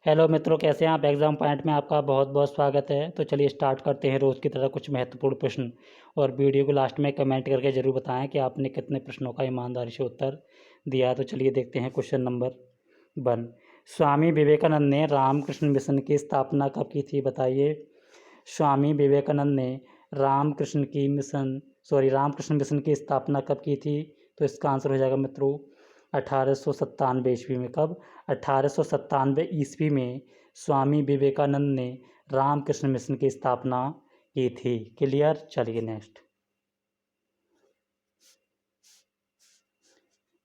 Hello मित्रों, कैसे हैं आप। एग्ज़ाम पॉइंट में आपका बहुत बहुत स्वागत है। तो चलिए स्टार्ट करते हैं रोज़ की तरह कुछ महत्वपूर्ण प्रश्न। और वीडियो को लास्ट में कमेंट करके ज़रूर बताएं कि आपने कितने प्रश्नों का ईमानदारी से उत्तर दिया। तो चलिए देखते हैं क्वेश्चन नंबर 1। स्वामी विवेकानंद ने रामकृष्ण मिशन की स्थापना कब की थी, बताइए। स्वामी विवेकानंद ने रामकृष्ण मिशन की स्थापना कब की थी। तो इसका आंसर हो जाएगा मित्रों 1897 ईस्वी में। कब? 1897 ईस्वी में स्वामी विवेकानंद ने रामकृष्ण मिशन की स्थापना की थी। क्लियर। चलिए नेक्स्ट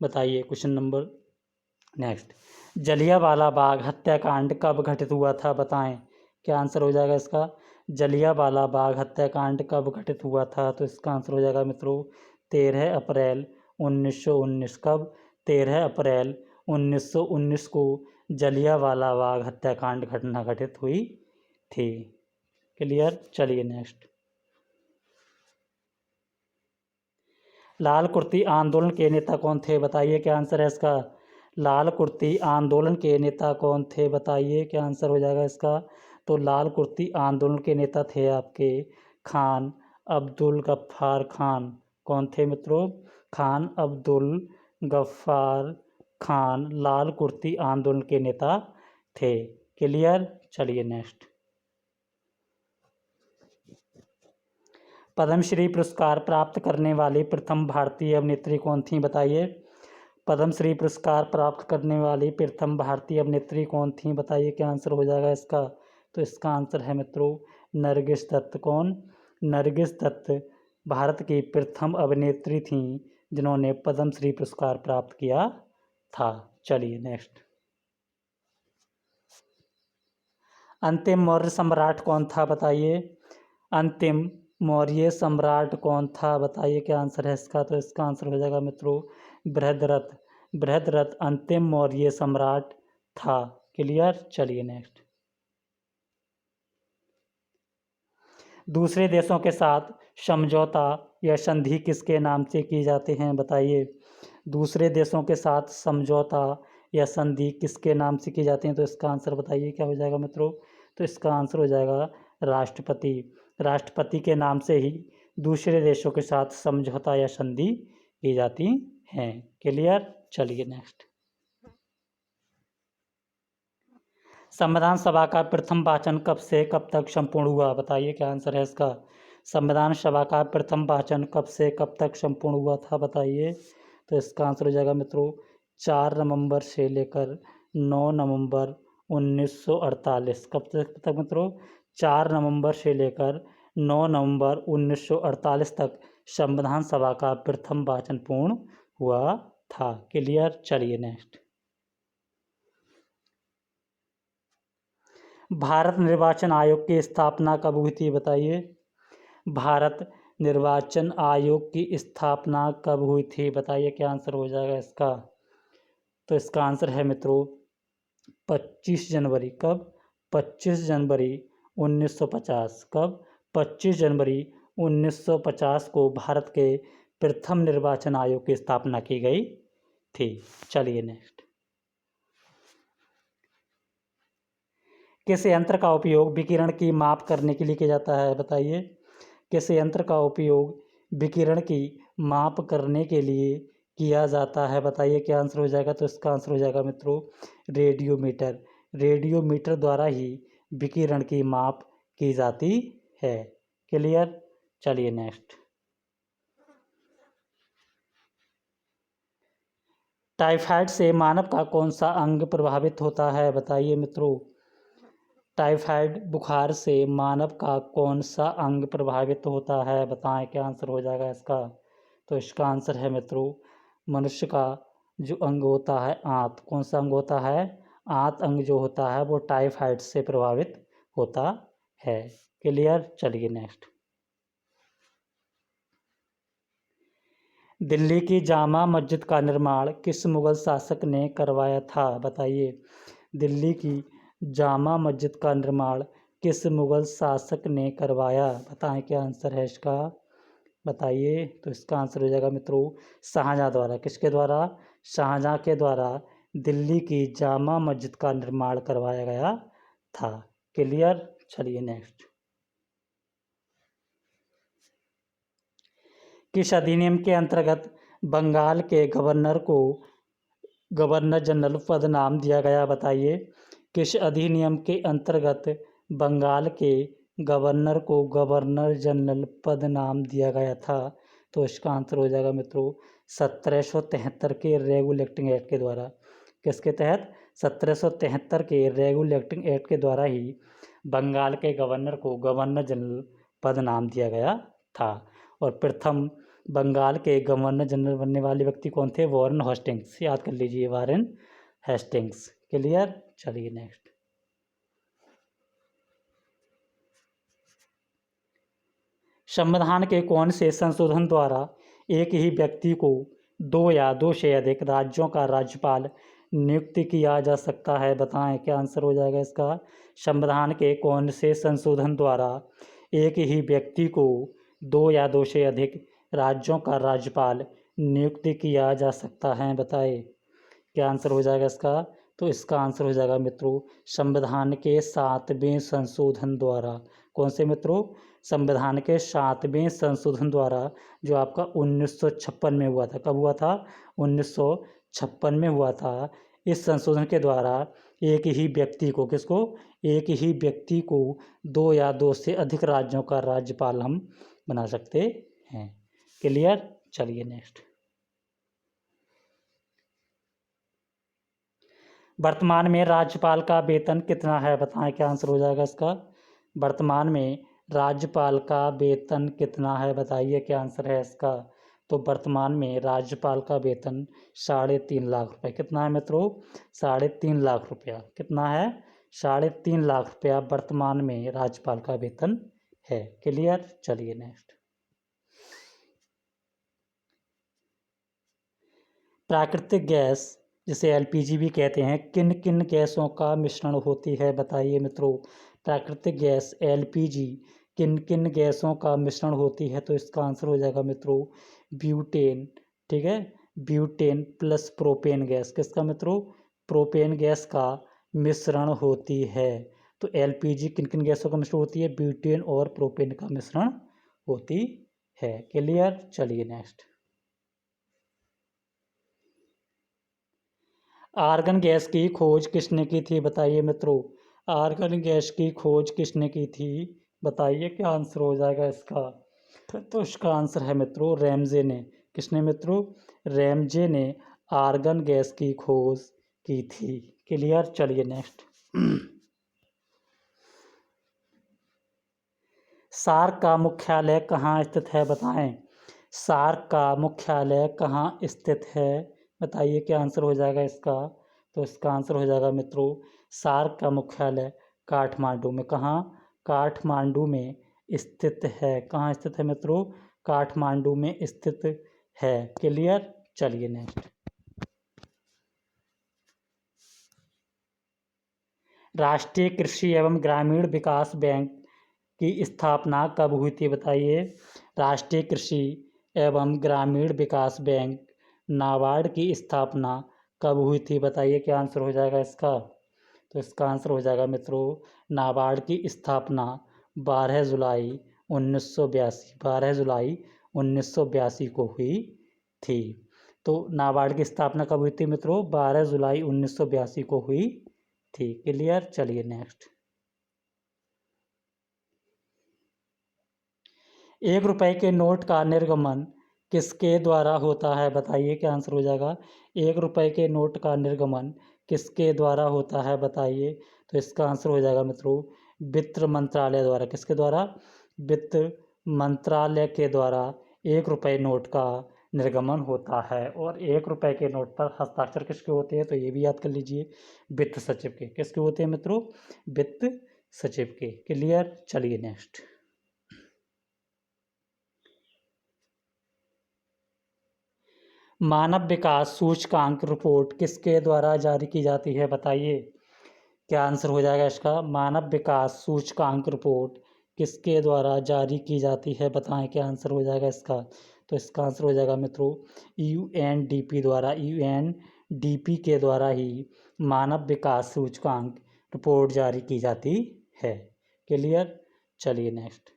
बताइए question number next. Jallianwala Bagh हत्याकांड कब घटित हुआ था, बताएं। क्या आंसर हो जाएगा इसका? जलियांवाला बाग हत्याकांड कब घटित हुआ था। तो इसका आंसर हो जाएगा मित्रों 13 अप्रैल 1919। कब? 13 अप्रैल 1919 को जलियांवाला बाग हत्याकांड घटना घटित हुई थी। क्लियर। चलिए नेक्स्ट। लाल कुर्ती आंदोलन के नेता कौन थे, बताइए। क्या आंसर है इसका? लाल कुर्ती आंदोलन के नेता कौन थे, बताइए। क्या आंसर हो जाएगा इसका? तो लाल कुर्ती आंदोलन के नेता थे आपके खान अब्दुल गफ्फार खान। कौन थे मित्रों? खान अब्दुल गफ्फार खान लाल कुर्ती आंदोलन के नेता थे। क्लियर। चलिए नेक्स्ट। पद्मश्री पुरस्कार प्राप्त करने वाली प्रथम भारतीय अभिनेत्री कौन थी, बताइए। पद्मश्री पुरस्कार प्राप्त करने वाली प्रथम भारतीय अभिनेत्री कौन थी, बताइए। क्या आंसर हो जाएगा इसका? तो इसका आंसर है मित्रों नरगिस दत्त। कौन? नरगिस दत्त भारत की प्रथम अभिनेत्री थी जिन्होंने पद्मश्री पुरस्कार प्राप्त किया था। चलिए नेक्स्ट। अंतिम मौर्य सम्राट कौन था, बताइए। अंतिम मौर्य सम्राट कौन था, बताइए। क्या आंसर है इसका? तो इसका आंसर हो जाएगा मित्रों बृहद्रथ। बृहद्रथ अंतिम मौर्य सम्राट था। क्लियर। चलिए नेक्स्ट। दूसरे देशों के साथ समझौता या संधि किसके नाम से की जाते हैं, बताइए। दूसरे देशों के साथ समझौता या संधि किसके नाम से की जाती हैं। तो इसका आंसर बताइए। क्या हो जाएगा मित्रों? तो इसका आंसर हो जाएगा राष्ट्रपति। राष्ट्रपति के नाम से ही दूसरे देशों के साथ समझौता या संधि की जाती हैं। क्लियर। चलिए नेक्स्ट। संविधान सभा का प्रथम वाचन कब से कब तक संपूर्ण हुआ, बताइए। क्या आंसर है इसका? संविधान सभा का प्रथम वाचन कब से कब तक संपूर्ण हुआ था, बताइए। तो इसका आंसर हो जाएगा मित्रों 4 नवंबर से लेकर 9 नवंबर 1948। कब तक मित्रों? 4 नवंबर से लेकर 9 नवंबर 1948 तक संविधान सभा का प्रथम वाचन पूर्ण हुआ था। क्लियर। चलिए नेक्स्ट। भारत निर्वाचन आयोग की स्थापना कब हुई थी, बताइए। भारत निर्वाचन आयोग की स्थापना कब हुई थी, बताइए। क्या आंसर हो जाएगा इसका? तो इसका आंसर है मित्रों 25 जनवरी। कब? 25 जनवरी 1950। कब? 25 जनवरी 1950 को भारत के प्रथम निर्वाचन आयोग की स्थापना की गई थी। चलिए नेक्स्ट। किस यंत्र का उपयोग विकिरण की माप करने के लिए किया जाता है, बताइए। किस यंत्र का उपयोग विकिरण की माप करने के लिए किया जाता है, बताइए। क्या आंसर हो जाएगा? तो इसका आंसर हो जाएगा मित्रों रेडियोमीटर। रेडियोमीटर द्वारा ही विकिरण की माप की जाती है। क्लियर। चलिए नेक्स्ट। टाइफाइड से मानव का कौन सा अंग प्रभावित होता है, बताइए मित्रों। टाइफाइड बुखार से मानव का कौन सा अंग प्रभावित होता है, बताएं। क्या आंसर हो जाएगा इसका? तो इसका आंसर है मित्रों मनुष्य का जो अंग होता है आंत। कौन सा अंग होता है? आंत अंग जो होता है वो टाइफाइड से प्रभावित होता है। क्लियर। चलिए नेक्स्ट। दिल्ली की जामा मस्जिद का निर्माण किस मुगल शासक ने करवाया था, बताइए। दिल्ली की जामा मस्जिद का निर्माण किस मुगल शासक ने करवाया, बताएं। क्या आंसर है इसका? बताइए। तो इसका आंसर हो जाएगा मित्रों शाहजहाँ द्वारा। किसके द्वारा? शाहजहाँ के द्वारा दिल्ली की जामा मस्जिद का निर्माण करवाया गया था। क्लियर। चलिए नेक्स्ट। किस अधिनियम के अंतर्गत बंगाल के गवर्नर को गवर्नर जनरल पद नाम दिया गया, बताइए। किस अधिनियम के अंतर्गत बंगाल के गवर्नर को गवर्नर जनरल पद नाम दिया गया था? तो इसका आंसर हो जाएगा मित्रों 1773 के रेगुलेटिंग एक्ट के द्वारा। किसके तहत? 1773 के रेगुलेटिंग एक्ट के द्वारा ही बंगाल के गवर्नर को गवर्नर जनरल पद नाम दिया गया था। और प्रथम बंगाल के गवर्नर जनरल बनने वाले व्यक्ति कौन थे? Warren Hastings. याद कर लीजिए, वॉरेन हेस्टिंग्स। क्लियर। चलिए नेक्स्ट। संविधान के कौन से संशोधन द्वारा एक ही व्यक्ति को 2 या 2 से अधिक राज्यों का राज्यपाल नियुक्त किया जा सकता है? बताएं, क्या आंसर हो जाएगा इसका? संविधान के कौन से संशोधन द्वारा एक ही व्यक्ति को 2 या 2 से अधिक राज्यों का राज्यपाल नियुक्त किया जा सकता है? बताए, क्या आंसर हो जाएगा इसका? तो इसका आंसर हो जाएगा मित्रों संविधान के 7वें संशोधन द्वारा। कौन से मित्रों? संविधान के 7वें संशोधन द्वारा, जो आपका 1956 में हुआ था। कब हुआ था? 1956 में हुआ था। इस संशोधन के द्वारा एक ही व्यक्ति को, किसको? एक ही व्यक्ति को 2 या 2 से अधिक राज्यों का राज्यपाल हम बना सकते हैं। क्लियर। चलिए नेक्स्ट। वर्तमान में राज्यपाल का वेतन कितना है? बताएं, क्या आंसर हो जाएगा इसका? वर्तमान में राज्यपाल का वेतन कितना है? बताइए, क्या आंसर है इसका? तो वर्तमान में राज्यपाल का वेतन 3.5 लाख रुपए। कितना है मित्रों? 3.5 लाख रुपया। कितना है? 3.5 लाख रुपया वर्तमान में राज्यपाल का वेतन है। क्लियर। चलिए नेक्स्ट। प्राकृतिक गैस, जिसे एलपीजी भी कहते हैं, किन किन गैसों का मिश्रण होती है? बताइए मित्रों। प्राकृतिक गैस एलपीजी किन किन गैसों का मिश्रण होती है? तो इसका आंसर हो जाएगा मित्रों ब्यूटेन। ठीक है, ब्यूटेन प्लस प्रोपेन गैस। किसका मित्रों? प्रोपेन गैस का मिश्रण होती है। तो एलपीजी किन किन गैसों का मिश्रण होती है? ब्यूटेन और प्रोपेन का मिश्रण होती है। क्लियर। चलिए नेक्स्ट। आर्गन गैस की खोज किसने की थी? बताइए मित्रों। आर्गन गैस की खोज किसने की थी? बताइए, क्या आंसर हो जाएगा इसका? तो इसका आंसर है मित्रों रैमजे ने। किसने मित्रों? रैमजे ने आर्गन गैस की खोज की थी। क्लियर। चलिए नेक्स्ट। सार्क का मुख्यालय कहाँ स्थित है? बताएं, सार्क का मुख्यालय कहाँ स्थित है? बताइए, क्या आंसर हो जाएगा इसका? तो इसका आंसर हो जाएगा मित्रों सार्क का मुख्यालय काठमांडू में। कहाँ? काठमांडू में स्थित है। कहाँ स्थित है मित्रों? काठमांडू में स्थित है। क्लियर। चलिए नेक्स्ट। राष्ट्रीय कृषि एवं ग्रामीण विकास बैंक की स्थापना कब हुई थी? बताइए। राष्ट्रीय कृषि एवं ग्रामीण विकास बैंक नाबार्ड की स्थापना कब हुई थी? बताइए, क्या आंसर हो जाएगा इसका? तो इसका आंसर हो जाएगा मित्रों नाबार्ड की स्थापना 12 जुलाई 1982 12 जुलाई 1982 को हुई थी। तो नाबार्ड की स्थापना कब हुई थी मित्रों? 12 जुलाई 1982 को हुई थी। क्लियर। चलिए नेक्स्ट। 1 रुपए के नोट का निर्गमन किसके द्वारा होता है? बताइए, क्या आंसर हो जाएगा? 1 रुपए के नोट का निर्गमन किसके द्वारा होता है? बताइए। तो इसका आंसर हो जाएगा मित्रों वित्त मंत्रालय द्वारा। किसके द्वारा? वित्त मंत्रालय के द्वारा 1 रुपए नोट का निर्गमन होता है। और 1 रुपए के नोट पर हस्ताक्षर किसके होते हैं? तो ये भी याद कर लीजिए, वित्त सचिव के। किसके होते हैं मित्रों? वित्त सचिव के। क्लियर। चलिए नेक्स्ट। मानव विकास सूचकांक रिपोर्ट किसके द्वारा जारी की जाती है? बताइए, क्या आंसर हो जाएगा इसका? मानव विकास सूचकांक रिपोर्ट किसके द्वारा जारी की जाती है? बताएं, क्या आंसर हो जाएगा इसका? तो इसका आंसर हो जाएगा मित्रों यूएनडीपी द्वारा। DP के द्वारा ही मानव विकास सूचकांक रिपोर्ट जारी की जाती है। क्लियर। चलिए नेक्स्ट।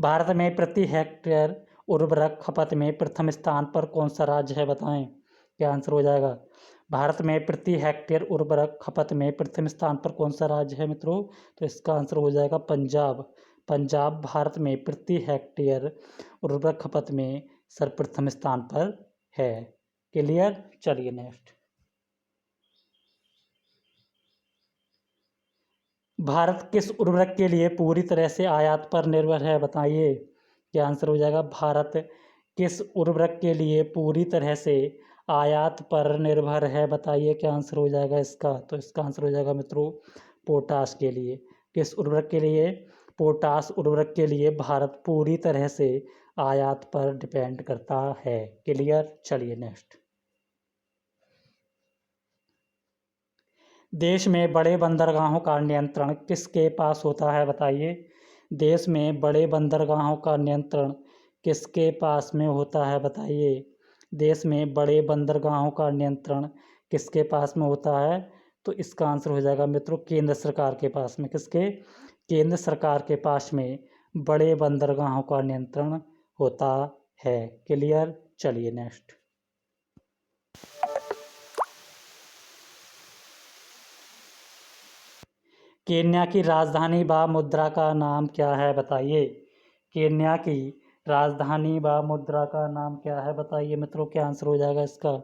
भारत में प्रति हेक्टेयर उर्वरक खपत में प्रथम स्थान पर कौन सा राज्य है, बताएं। क्या आंसर हो जाएगा। भारत में प्रति हेक्टेयर उर्वरक खपत में प्रथम स्थान पर कौन सा राज्य है मित्रों, तो इसका आंसर हो जाएगा पंजाब। पंजाब भारत में प्रति हेक्टेयर उर्वरक खपत में सर्वप्रथम स्थान पर है। क्लियर। चलिए नेक्स्ट। भारत किस उर्वरक के लिए पूरी तरह से आयात पर निर्भर है, बताइए। क्या आंसर हो जाएगा। भारत किस उर्वरक के लिए पूरी तरह से आयात पर निर्भर है, बताइए। क्या आंसर हो जाएगा इसका, तो इसका आंसर हो जाएगा मित्रों पोटाश के लिए। किस उर्वरक के लिए। पोटाश उर्वरक के लिए भारत पूरी तरह से आयात पर डिपेंड करता है। क्लियर। चलिए नेक्स्ट। देश में बड़े बंदरगाहों का नियंत्रण किसके पास होता है, बताइए। देश में बड़े बंदरगाहों का नियंत्रण किसके पास में होता है, बताइए। देश में बड़े बंदरगाहों का नियंत्रण किसके पास में होता है, तो इसका आंसर हो जाएगा मित्रों केंद्र सरकार के पास में। किसके। केंद्र सरकार के पास में बड़े बंदरगाहों का नियंत्रण होता है। क्लियर। चलिए नेक्स्ट। केन्या की राजधानी व मुद्रा का नाम क्या है, बताइए। केन्या की राजधानी व मुद्रा का नाम क्या है, बताइए मित्रों। क्या आंसर हो जाएगा इसका,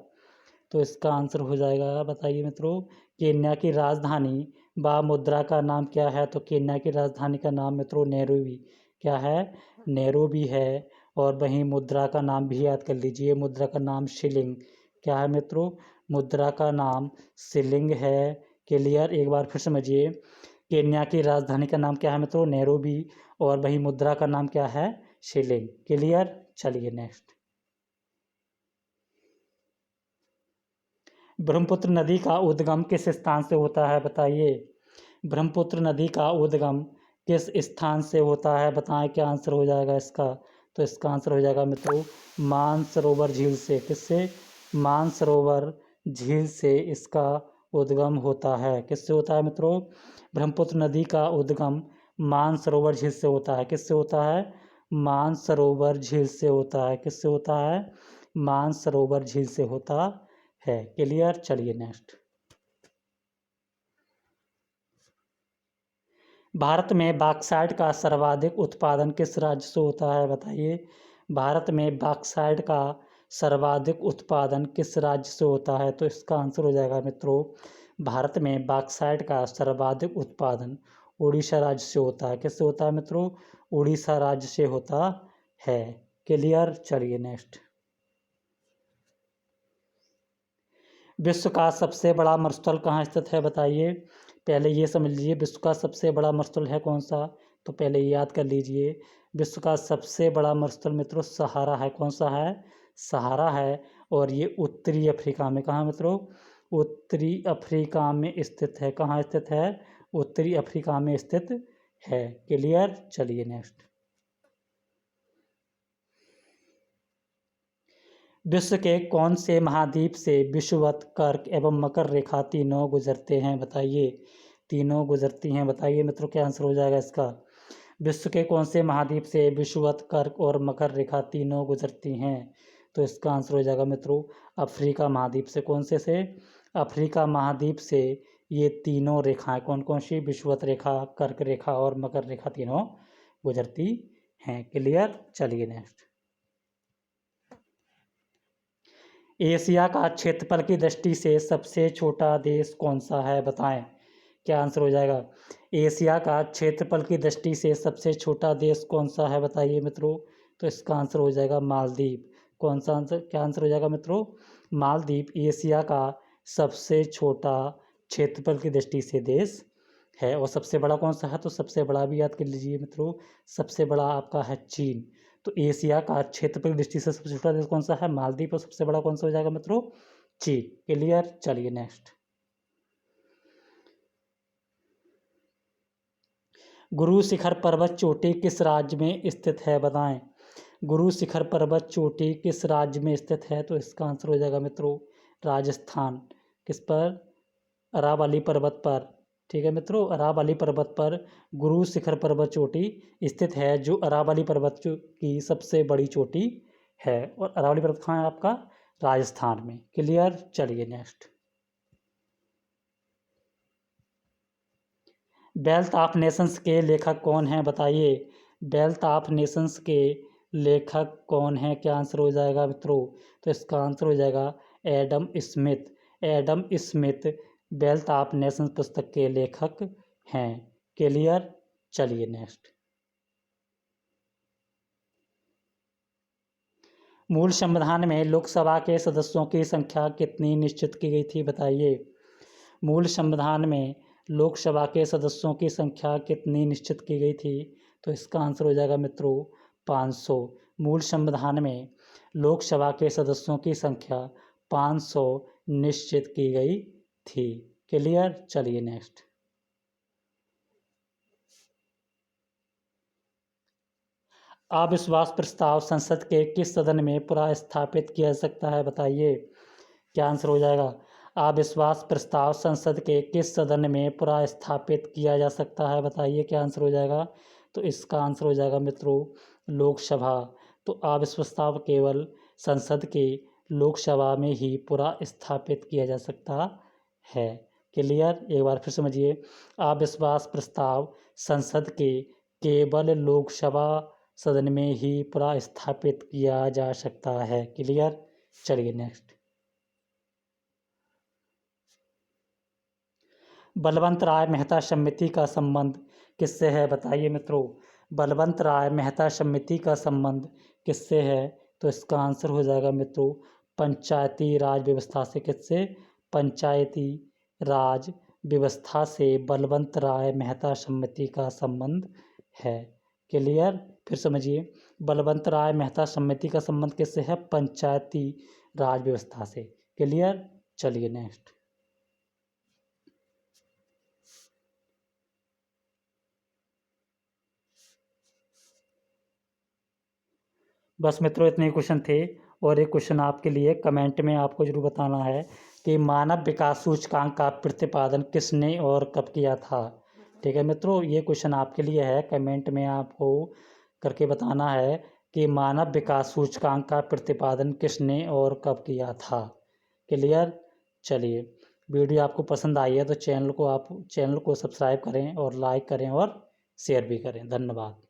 तो इसका आंसर हो जाएगा, बताइए मित्रों। केन्या की राजधानी व मुद्रा का नाम क्या है, तो केन्या की राजधानी का नाम मित्रों नैरोबी। क्या है। नैरोबी है। और वहीं मुद्रा का नाम भी याद कर लीजिए, मुद्रा का नाम शिलिंग। क्या है मित्रों। मुद्रा का नाम शिलिंग है। क्लियर। एक बार फिर समझिए। केन्या की राजधानी का नाम क्या है मित्रों नैरोबी, और वही मुद्रा का नाम क्या है शिलिंग। क्लियर। चलिए नेक्स्ट। ब्रह्मपुत्र नदी का उद्गम किस स्थान से होता है, बताइए। ब्रह्मपुत्र नदी का उद्गम किस स्थान से होता है, बताएं। क्या आंसर हो जाएगा इसका, तो इसका आंसर हो जाएगा मित्रों मानसरोवर झील से। किससे। मानसरोवर झील से इसका उद्गम होता है। किससे होता है मित्रों। ब्रह्मपुत्र नदी का उद्गम मानसरोवर झील से होता है। किससे होता है। मानसरोवर झील से होता है। किससे होता है। मानसरोवर झील से होता है। क्लियर। चलिए नेक्स्ट। भारत में बॉक्साइट का सर्वाधिक उत्पादन किस राज्य से होता है, बताइए। भारत में बॉक्साइट का सर्वाधिक उत्पादन किस राज्य से होता है, तो इसका आंसर हो जाएगा मित्रों भारत में बॉक्साइट का सर्वाधिक उत्पादन उड़ीसा राज्य से होता है। किससे होता है मित्रों। उड़ीसा राज्य से होता है। क्लियर। चलिए नेक्स्ट। विश्व का सबसे बड़ा मरुस्थल कहाँ स्थित है, बताइए। पहले ये समझ लीजिए विश्व का सबसे बड़ा मरुस्थल है कौन सा, तो पहले ये याद कर लीजिए। विश्व का सबसे बड़ा मरुस्थल मित्रों सहारा है। कौन सा है। सहारा है। और ये उत्तरी अफ्रीका में, कहाँ मित्रों। उत्तरी अफ्रीका में स्थित है। कहाँ स्थित है। उत्तरी अफ्रीका में स्थित है। क्लियर। चलिए नेक्स्ट। विश्व के कौन से महाद्वीप से विषुवत, कर्क एवं मकर रेखा तीनों गुजरते हैं, बताइए। तीनों गुजरती हैं, बताइए मित्रों। क्या आंसर हो जाएगा इसका। विश्व के कौन से महाद्वीप से विषुवत, कर्क और मकर रेखा तीनों गुजरती हैं, तो इसका आंसर हो जाएगा मित्रों अफ्रीका महाद्वीप से। कौन से अफ्रीका महाद्वीप से ये तीनों रेखाएं कौन कौन सी विषुवत रेखा, कर्क रेखा और मकर रेखा तीनों गुजरती हैं। क्लियर। चलिए नेक्स्ट। एशिया का क्षेत्रफल की दृष्टि से सबसे छोटा देश कौन सा है, बताएं। क्या आंसर हो जाएगा। एशिया का क्षेत्रफल की दृष्टि से सबसे छोटा देश कौन सा है, बताइए मित्रों। तो इसका आंसर हो जाएगा मालदीव। कौन सा आंसर, क्या आंसर हो जाएगा मित्रों। मालदीव एशिया का सबसे छोटा क्षेत्रफल की दृष्टि से देश है। और सबसे बड़ा कौन सा है, तो सबसे बड़ा भी याद कर लीजिए मित्रों। सबसे बड़ा आपका है चीन। तो एशिया का क्षेत्रफल की दृष्टि से सबसे छोटा देश कौन सा है, मालदीव। और सबसे बड़ा कौन सा हो जाएगा मित्रों, चीन। क्लियर। चलिए नेक्स्ट। गुरु शिखर पर्वत चोटी किस राज्य में स्थित है, बताएं। गुरु शिखर पर्वत चोटी किस राज्य में स्थित है? तो इसका आंसर हो जाएगा मित्रों राजस्थान। किस पर? अरावली पर्वत पर। ठीक है मित्रों, अरावली पर्वत पर गुरु शिखर पर्वत चोटी स्थित है, जो अरावली पर्वत की सबसे बड़ी चोटी है। और अरावली पर्वत कहाँ है आपका? राजस्थान में। क्लियर? चलिए नेक्स्ट। वेल्थ ऑफ नेशंस के लेखक कौन हैं बताइए? वेल्थ ऑफ नेशंस के लेखक कौन हैं? क्या आंसर हो जाएगा मित्रों? तो इसका आंसर हो जाएगा Adam Smith. Adam Smith wealth of Nations पुस्तक के लेखक हैं। क्लियर? चलिए नेक्स्ट। मूल संविधान में लोकसभा के सदस्यों की संख्या कितनी निश्चित की गई थी बताइए? मूल संविधान में लोकसभा के सदस्यों की संख्या कितनी निश्चित की गई थी? तो इसका आंसर हो जाएगा मित्रों 500। मूल संविधान में लोकसभा के सदस्यों की संख्या 500 निश्चित की गई थी। क्लियर? चलिए नेक्स्ट। अविश्वास प्रस्ताव संसद के किस सदन में पुनर्स्थापित किया जा सकता है बताइए? क्या आंसर हो जाएगा? अविश्वास प्रस्ताव संसद के किस सदन में पुनर्स्थापित किया जा सकता है बताइए? क्या आंसर हो जाएगा? तो इसका आंसर हो जाएगा मित्रों लोकसभा। तो अविश्वास प्रस्ताव केवल संसद के लोकसभा में ही पुनर्स्थापित किया जा सकता है। क्लियर? एक बार फिर समझिए, अविश्वास प्रस्ताव संसद के केवल लोकसभा सदन में ही पुनर्स्थापित किया जा सकता है। क्लियर? चलिए नेक्स्ट। बलवंत राय मेहता समिति का संबंध किससे है बताइए मित्रों? बलवंत राय मेहता समिति का संबंध किससे है? तो इसका आंसर हो जाएगा मित्रों पंचायती राज व्यवस्था से। किससे? पंचायती राज व्यवस्था से बलवंत राय मेहता समिति का संबंध है। क्लियर? फिर समझिए, बलवंत राय मेहता समिति का संबंध किससे है? पंचायती राज व्यवस्था से। क्लियर? चलिए नेक्स्ट। बस मित्रों इतने ही क्वेश्चन थे। और एक क्वेश्चन आपके लिए कमेंट में आपको जरूर बताना है कि मानव विकास सूचकांक का प्रतिपादन किसने और कब किया था? ठीक है मित्रों, ये क्वेश्चन आपके लिए है। कमेंट में आपको करके बताना है कि मानव विकास सूचकांक का प्रतिपादन किसने और कब किया था। क्लियर? चलिए, वीडियो आपको पसंद आई है तो चैनल को सब्सक्राइब करें और लाइक करें और शेयर भी करें। धन्यवाद।